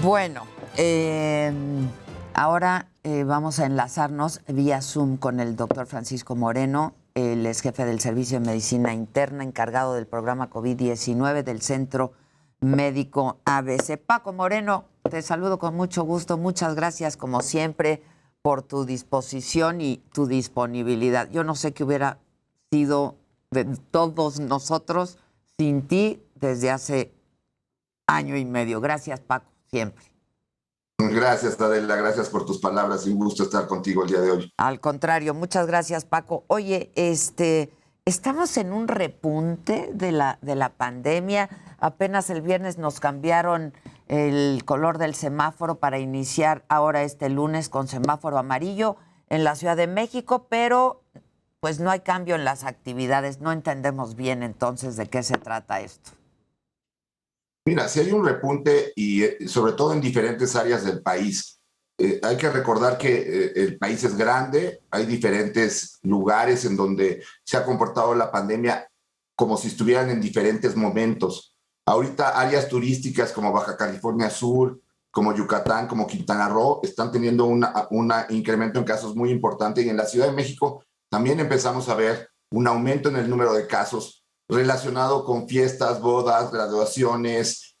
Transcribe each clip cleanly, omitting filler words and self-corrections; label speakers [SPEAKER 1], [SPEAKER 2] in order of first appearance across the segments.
[SPEAKER 1] Bueno, ahora vamos a enlazarnos vía Zoom con el doctor Francisco Moreno. Él es jefe del Servicio de Medicina Interna, encargado del programa COVID-19 del Centro Médico ABC. Paco Moreno, te saludo con mucho gusto. Muchas gracias, como siempre, por tu disposición y tu disponibilidad. Yo no sé qué hubiera sido de todos nosotros sin ti desde hace año y medio. Gracias, Paco, siempre.
[SPEAKER 2] Gracias, Adela, gracias por tus palabras. Un gusto estar contigo el día de hoy.
[SPEAKER 1] Al contrario, muchas gracias, Paco. Oye, estamos en un repunte de la pandemia. Apenas el viernes nos cambiaron el color del semáforo para iniciar ahora este lunes con semáforo amarillo en la Ciudad de México, pero pues no hay cambio en las actividades. No entendemos bien entonces de qué se trata esto.
[SPEAKER 2] Mira, si hay un repunte y sobre todo en diferentes áreas del país. Hay que recordar que el país es grande, hay diferentes lugares en donde se ha comportado la pandemia como si estuvieran en diferentes momentos. Ahorita áreas turísticas como Baja California Sur, como Yucatán, como Quintana Roo, están teniendo un incremento en casos muy importante, y en la Ciudad de México también empezamos a ver un aumento en el número de casos relacionado con fiestas, bodas, graduaciones,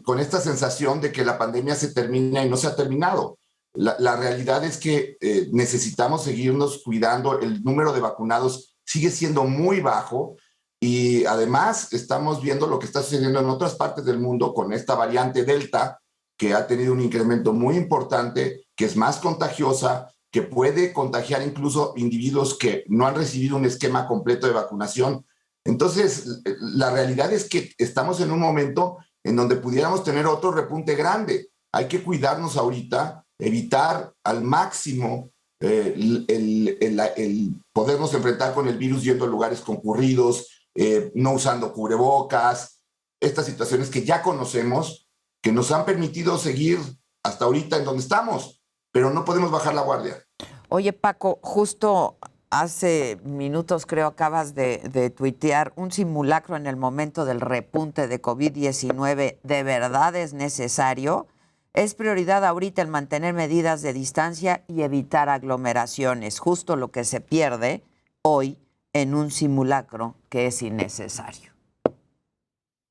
[SPEAKER 2] con esta sensación de que la pandemia se termina y no se ha terminado. La realidad es que necesitamos seguirnos cuidando. El número de vacunados sigue siendo muy bajo, y además estamos viendo lo que está sucediendo en otras partes del mundo con esta variante Delta, que ha tenido un incremento muy importante, que es más contagiosa, que puede contagiar incluso individuos que no han recibido un esquema completo de vacunación. Entonces, la realidad es que estamos en un momento en donde pudiéramos tener otro repunte grande. Hay que cuidarnos ahorita, evitar al máximo el podernos enfrentar con el virus yendo a lugares concurridos, no usando cubrebocas, estas situaciones que ya conocemos, que nos han permitido seguir hasta ahorita en donde estamos, pero no podemos bajar la guardia.
[SPEAKER 1] Oye, Paco, justo hace minutos creo acabas de tuitear un simulacro en el momento del repunte de COVID-19. ¿De verdad es necesario? Es prioridad ahorita el mantener medidas de distancia y evitar aglomeraciones, justo lo que se pierde hoy en un simulacro que es innecesario.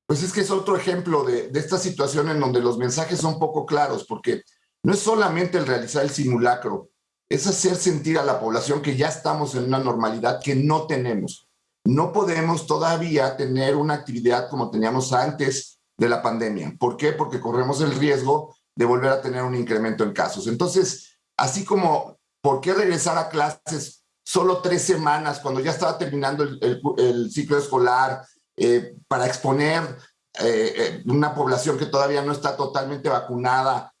[SPEAKER 2] Pues es que es otro ejemplo de esta situación en donde los mensajes son poco claros, porque no es solamente el realizar el simulacro, es hacer sentir a la población que ya estamos en una normalidad que no tenemos. No podemos todavía tener una actividad como teníamos antes de la pandemia. ¿Por qué? Porque corremos el riesgo de volver a tener un incremento en casos. Entonces, así como, ¿por qué regresar a clases solo 3 semanas cuando ya estaba terminando el ciclo escolar, para exponer una población que todavía no está totalmente vacunada?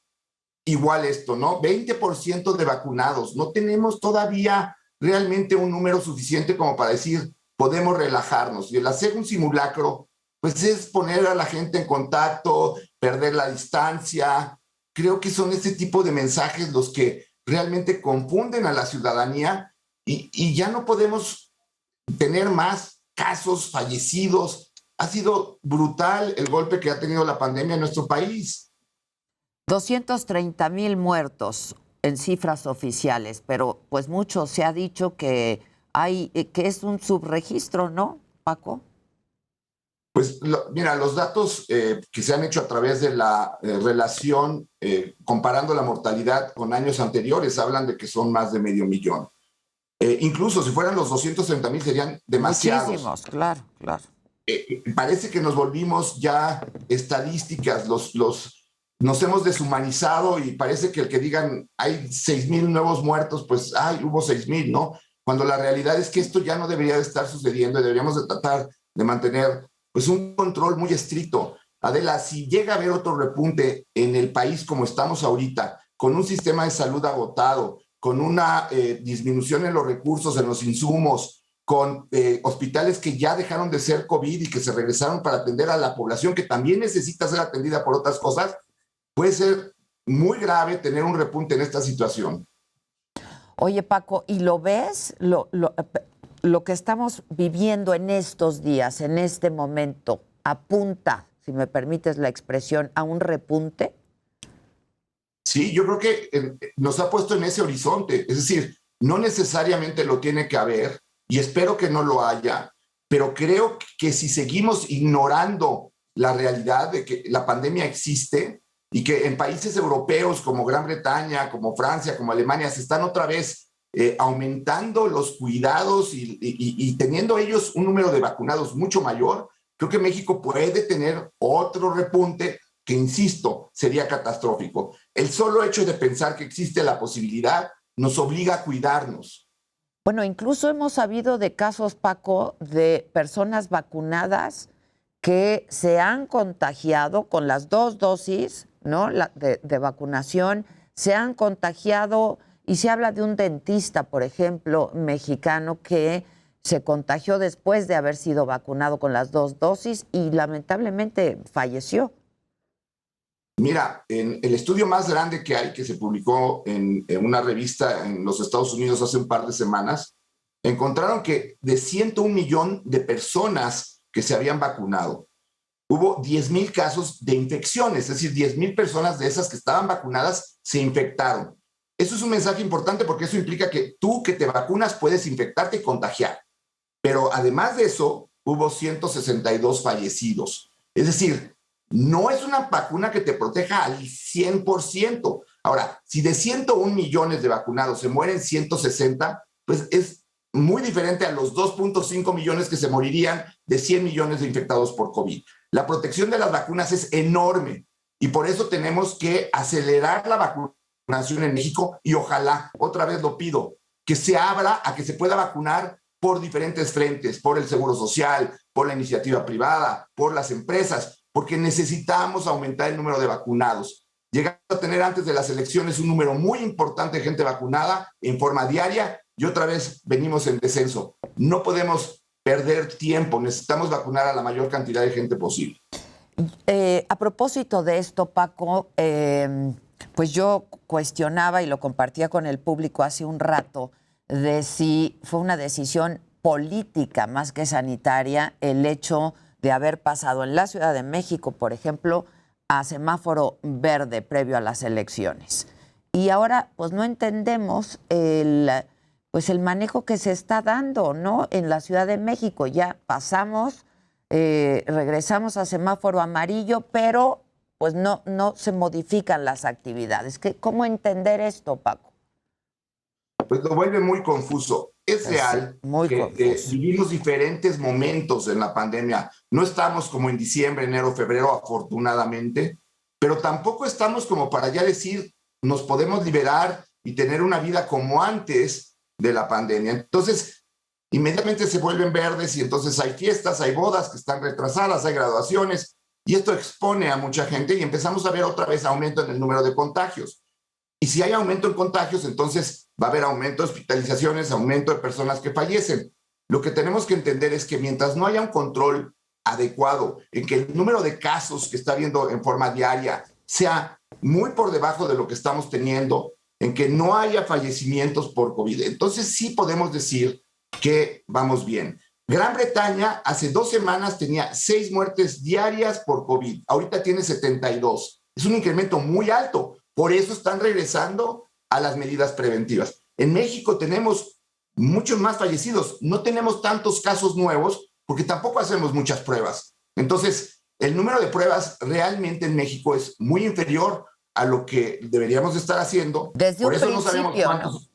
[SPEAKER 2] Igual esto, ¿no? 20% de vacunados. No tenemos todavía realmente un número suficiente como para decir, podemos relajarnos. Y el hacer un simulacro, pues es poner a la gente en contacto, perder la distancia. Creo que son este tipo de mensajes los que realmente confunden a la ciudadanía, y ya no podemos tener más casos fallecidos. Ha sido brutal el golpe que ha tenido la pandemia en nuestro país.
[SPEAKER 1] 230,000 muertos en cifras oficiales, pero pues mucho se ha dicho que que es un subregistro, ¿no, Paco?
[SPEAKER 2] Pues mira, los datos que se han hecho a través de la relación, comparando la mortalidad con años anteriores, hablan de que son más de 500,000. Incluso si fueran los 230,000 serían demasiados.
[SPEAKER 1] Muchísimos, claro, claro.
[SPEAKER 2] Parece que nos volvimos ya estadísticas, nos hemos deshumanizado, y parece que el que digan hay 6,000 nuevos muertos, pues hubo 6,000, ¿no? Cuando la realidad es que esto ya no debería de estar sucediendo y deberíamos de tratar de mantener pues un control muy estricto. Adela, si llega a haber otro repunte en el país como estamos ahorita, con un sistema de salud agotado, con una disminución en los recursos, en los insumos, con hospitales que ya dejaron de ser COVID y que se regresaron para atender a la población que también necesita ser atendida por otras cosas, puede ser muy grave tener un repunte en esta situación.
[SPEAKER 1] Oye, Paco, ¿y lo ves? Lo que estamos viviendo en estos días, en este momento, apunta, si me permites la expresión, a un repunte.
[SPEAKER 2] Sí, yo creo que nos ha puesto en ese horizonte. Es decir, no necesariamente lo tiene que haber y espero que no lo haya, pero creo que si seguimos ignorando la realidad de que la pandemia existe y que en países europeos como Gran Bretaña, como Francia, como Alemania, se están otra vez aumentando los cuidados y teniendo ellos un número de vacunados mucho mayor, creo que México puede tener otro repunte que, insisto, sería catastrófico. El solo hecho de pensar que existe la posibilidad nos obliga a cuidarnos.
[SPEAKER 1] Bueno, incluso hemos sabido de casos, Paco, de personas vacunadas que se han contagiado con las dos dosis, ¿no? De vacunación, se han contagiado y se habla de un dentista, por ejemplo, mexicano que se contagió después de haber sido vacunado con las dos dosis y lamentablemente falleció.
[SPEAKER 2] Mira, en el estudio más grande que hay, que se publicó en una revista en los Estados Unidos hace un par de semanas, encontraron que de 101 millones de personas que se habían vacunado, hubo 10,000 casos de infecciones, es decir, 10,000 personas de esas que estaban vacunadas se infectaron. Eso es un mensaje importante porque eso implica que tú que te vacunas puedes infectarte y contagiar. Pero además de eso, hubo 162 fallecidos. Es decir, no es una vacuna que te proteja al 100%. Ahora, si de 101 millones de vacunados se mueren 160, pues es muy diferente a los 2.5 millones que se morirían de 100 millones de infectados por COVID. La protección de las vacunas es enorme y por eso tenemos que acelerar la vacunación en México y ojalá, otra vez lo pido, que se abra a que se pueda vacunar por diferentes frentes, por el Seguro Social, por la iniciativa privada, por las empresas, porque necesitamos aumentar el número de vacunados. Llegamos a tener antes de las elecciones un número muy importante de gente vacunada en forma diaria y otra vez venimos en descenso. No podemos perder tiempo, necesitamos vacunar a la mayor cantidad de gente posible.
[SPEAKER 1] A propósito de esto, Paco, pues yo cuestionaba y lo compartía con el público hace un rato de si fue una decisión política más que sanitaria el hecho de haber pasado en la Ciudad de México, por ejemplo, a semáforo verde previo a las elecciones. Y ahora, pues no entendemos pues el manejo que se está dando, ¿no? En la Ciudad de México ya pasamos, regresamos a semáforo amarillo, pero pues no se modifican las actividades. ¿Cómo entender esto, Paco?
[SPEAKER 2] Pues lo vuelve muy confuso. Es real
[SPEAKER 1] Sí, muy
[SPEAKER 2] que
[SPEAKER 1] confuso.
[SPEAKER 2] vivimos diferentes momentos en la pandemia. No estamos como en diciembre, enero, febrero, afortunadamente, pero tampoco estamos como para ya decir nos podemos liberar y tener una vida como antes de la pandemia. Entonces, inmediatamente se vuelven verdes y entonces hay fiestas, hay bodas que están retrasadas, hay graduaciones y esto expone a mucha gente y empezamos a ver otra vez aumento en el número de contagios. Y si hay aumento en contagios, entonces va a haber aumento de hospitalizaciones, aumento de personas que fallecen. Lo que tenemos que entender es que mientras no haya un control adecuado, en que el número de casos que está habiendo en forma diaria sea muy por debajo de lo que estamos teniendo, en que no haya fallecimientos por COVID, entonces sí podemos decir que vamos bien. Gran Bretaña hace 2 semanas tenía 6 muertes diarias por COVID, ahorita tiene 72. Es un incremento muy alto. Por eso están regresando a las medidas preventivas. En México tenemos muchos más fallecidos, no tenemos tantos casos nuevos porque tampoco hacemos muchas pruebas. Entonces, el número de pruebas realmente en México es muy inferior a lo que deberíamos estar haciendo.
[SPEAKER 1] Desde
[SPEAKER 2] por
[SPEAKER 1] un
[SPEAKER 2] eso no sabemos
[SPEAKER 1] principio,
[SPEAKER 2] cuántos,
[SPEAKER 1] ¿no?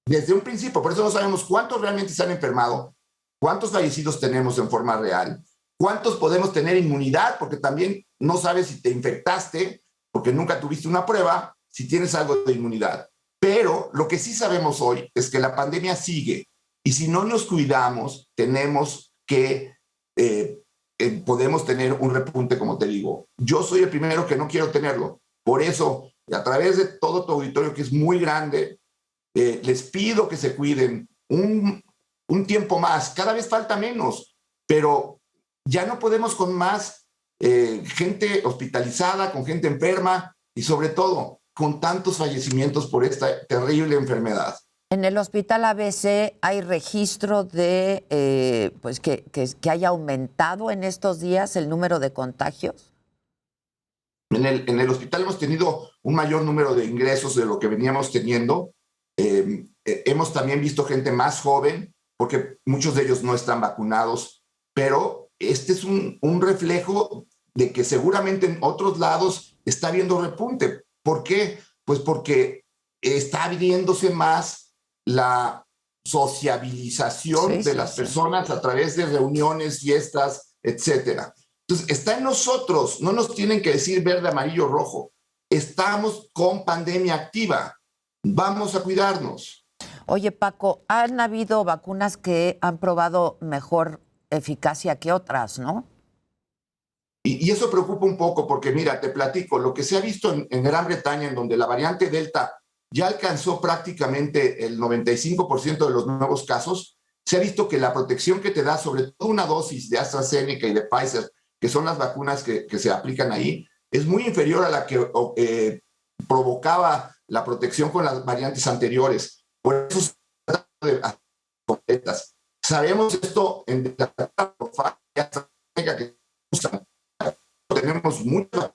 [SPEAKER 2] desde un principio, por eso no sabemos cuántos realmente se han enfermado, cuántos fallecidos tenemos en forma real, cuántos podemos tener inmunidad, porque también no sabes si te infectaste porque nunca tuviste una prueba, si tienes algo de inmunidad. Pero lo que sí sabemos hoy es que la pandemia sigue y si no nos cuidamos, tenemos que, podemos tener un repunte, como te digo. Yo soy el primero que no quiero tenerlo. Por eso, a través de todo tu auditorio, que es muy grande, les pido que se cuiden un tiempo más. Cada vez falta menos, pero ya no podemos con más gente hospitalizada, con gente enferma y sobre todo con tantos fallecimientos por esta terrible enfermedad.
[SPEAKER 1] En el hospital ABC hay registro de pues que haya aumentado en estos días el número de contagios.
[SPEAKER 2] En el hospital hemos tenido un mayor número de ingresos de lo que veníamos teniendo. Hemos también visto gente más joven, porque muchos de ellos no están vacunados, pero este es un reflejo de que seguramente en otros lados está habiendo repunte. ¿Por qué? Pues porque está abriéndose más la sociabilización de las personas a través de reuniones, fiestas, etcétera. Entonces, está en nosotros, no nos tienen que decir verde, amarillo, rojo. Estamos con pandemia activa. Vamos a cuidarnos.
[SPEAKER 1] Oye, Paco, han habido vacunas que han probado mejor eficacia que otras, ¿no?
[SPEAKER 2] Y eso preocupa un poco porque, mira, te platico, lo que se ha visto en Gran Bretaña, en donde la variante Delta ya alcanzó prácticamente el 95% de los nuevos casos, se ha visto que la protección que te da, sobre todo una dosis de AstraZeneca y de Pfizer, que son las vacunas que se aplican ahí, es muy inferior a la que provocaba la protección con las variantes anteriores. Por eso se trata de completas. Sabemos esto en la AstraZeneca que usan. Tenemos muchas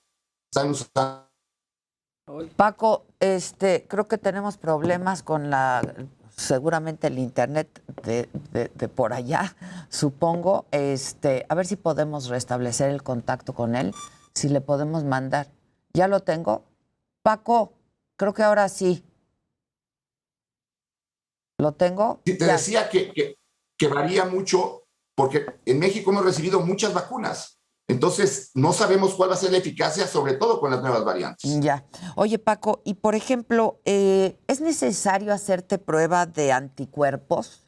[SPEAKER 2] están usando.
[SPEAKER 1] Paco, creo que tenemos problemas con seguramente el internet de por allá, supongo. A ver si podemos restablecer el contacto con él, si le podemos mandar. ¿Ya lo tengo? Paco, creo que ahora sí. ¿Lo tengo?
[SPEAKER 2] Sí, te decía que varía mucho, porque en México hemos recibido muchas vacunas. Entonces, no sabemos cuál va a ser la eficacia, sobre todo con las nuevas variantes.
[SPEAKER 1] Ya. Oye, Paco, y por ejemplo, ¿es necesario hacerte prueba de anticuerpos?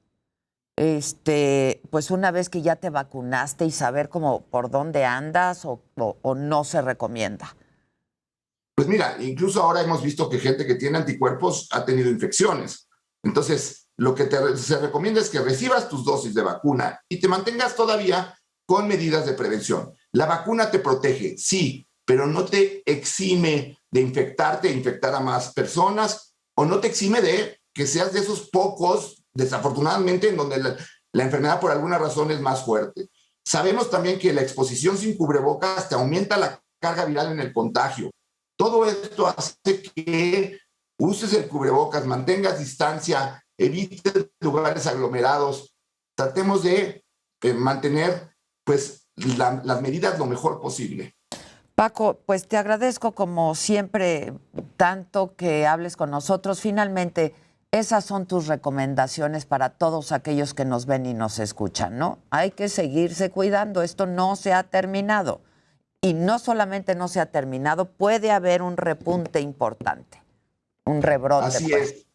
[SPEAKER 1] Pues una vez que ya te vacunaste y saber cómo por dónde andas o no se recomienda.
[SPEAKER 2] Pues mira, incluso ahora hemos visto que gente que tiene anticuerpos ha tenido infecciones. Entonces, lo que se recomienda es que recibas tus dosis de vacuna y te mantengas todavía con medidas de prevención. La vacuna te protege, sí, pero no te exime de infectarte e infectar a más personas, o no te exime de que seas de esos pocos, desafortunadamente, en donde la enfermedad por alguna razón es más fuerte. Sabemos también que la exposición sin cubrebocas te aumenta la carga viral en el contagio. Todo esto hace que uses el cubrebocas, mantengas distancia, evites lugares aglomerados. Tratemos de mantener pues las medidas lo mejor posible.
[SPEAKER 1] Paco, pues te agradezco como siempre tanto que hables con nosotros. Finalmente, esas son tus recomendaciones para todos aquellos que nos ven y nos escuchan, ¿no? Hay que seguirse cuidando, esto no se ha terminado. Y no solamente no se ha terminado, puede haber un repunte importante, un rebrote.
[SPEAKER 2] Así es,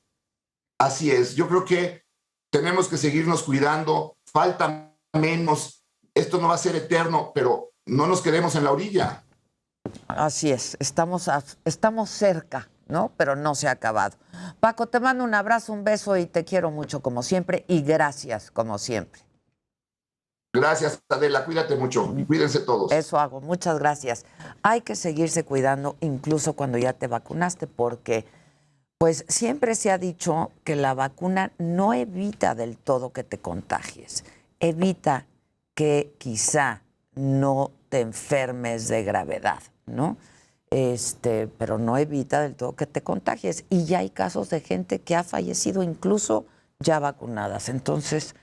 [SPEAKER 2] así es. Yo creo que tenemos que seguirnos cuidando, falta menos, esto no va a ser eterno, pero no nos quedemos en la orilla.
[SPEAKER 1] Así es, estamos cerca, ¿no? Pero no se ha acabado. Paco, te mando un abrazo, un beso y te quiero mucho como siempre y gracias como siempre.
[SPEAKER 2] Gracias, Adela, cuídate mucho y cuídense todos.
[SPEAKER 1] Eso hago, muchas gracias. Hay que seguirse cuidando incluso cuando ya te vacunaste porque pues siempre se ha dicho que la vacuna no evita del todo que te contagies, evita que quizá no te enfermes de gravedad, ¿no? Pero no evita del todo que te contagies. Y ya hay casos de gente que ha fallecido incluso ya vacunadas. Entonces,